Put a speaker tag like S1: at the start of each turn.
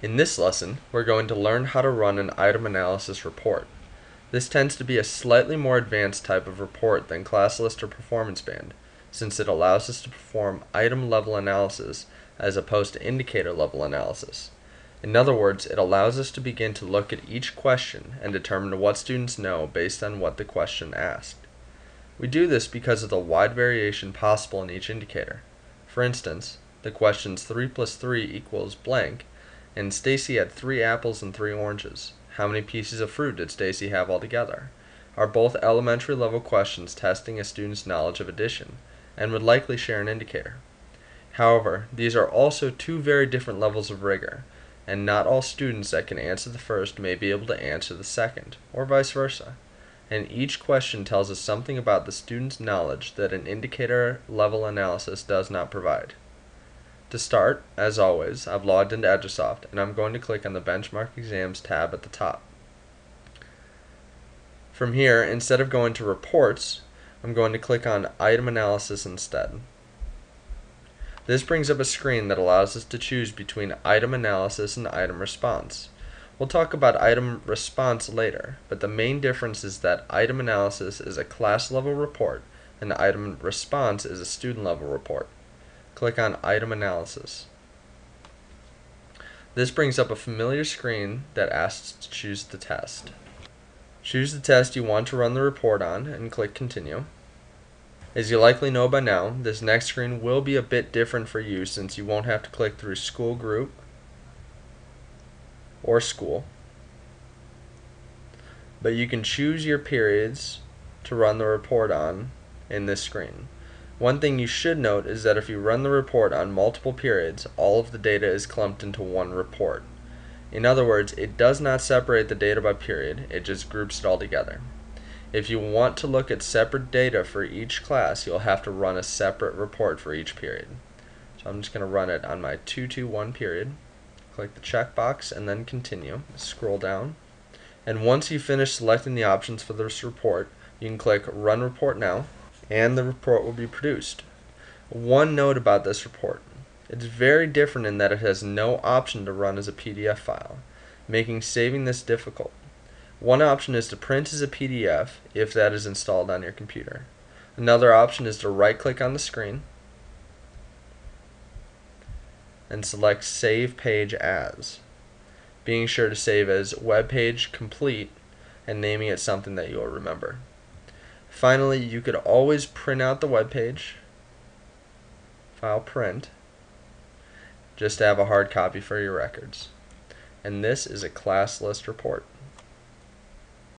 S1: In this lesson, we're going to learn how to run an item analysis report. This tends to be a slightly more advanced type of report than class list or performance band, since it allows us to perform item level analysis as opposed to indicator level analysis. In other words, it allows us to begin to look at each question and determine what students know based on what the question asked. We do this because of the wide variation possible in each indicator. For instance, the questions 3 plus 3 equals blank, and Stacy had 3 apples and 3 oranges. How many pieces of fruit did Stacy have altogether? Are both elementary level questions testing a student's knowledge of addition, and would likely share an indicator. However, these are also two very different levels of rigor, and not all students that can answer the first may be able to answer the second, or vice versa. And each question tells us something about the student's knowledge that an indicator level analysis does not provide. To start, as always, I've logged into Edusoft and I'm going to click on the Benchmark Exams tab at the top. From here, instead of going to Reports, I'm going to click on Item Analysis instead. This brings up a screen that allows us to choose between Item Analysis and Item Response. We'll talk about Item Response later, but the main difference is that Item Analysis is a class level report and Item Response is a student level report. Click on Item Analysis. This brings up a familiar screen that asks to choose the test. Choose the test you want to run the report on and click Continue. As you likely know by now, this next screen will be a bit different for you since you won't have to click through School Group or School. But you can choose your periods to run the report on in this screen. One thing you should note is that if you run the report on multiple periods, all of the data is clumped into one report. In other words, it does not separate the data by period, it just groups it all together. If you want to look at separate data for each class, you'll have to run a separate report for each period. So I'm just going to run it on my 221 period. Click the checkbox and then continue. Scroll down. And once you finish selecting the options for this report, you can click Run Report Now, and the report will be produced. One note about this report. It's very different in that it has no option to run as a PDF file, making saving this difficult. One option is to print as a PDF if that is installed on your computer. Another option is to right-click on the screen and select Save Page As, being sure to save as Web Page Complete and naming it something that you'll remember. Finally, you could always print out the web page, file print, just to have a hard copy for your records. And this is a class list report.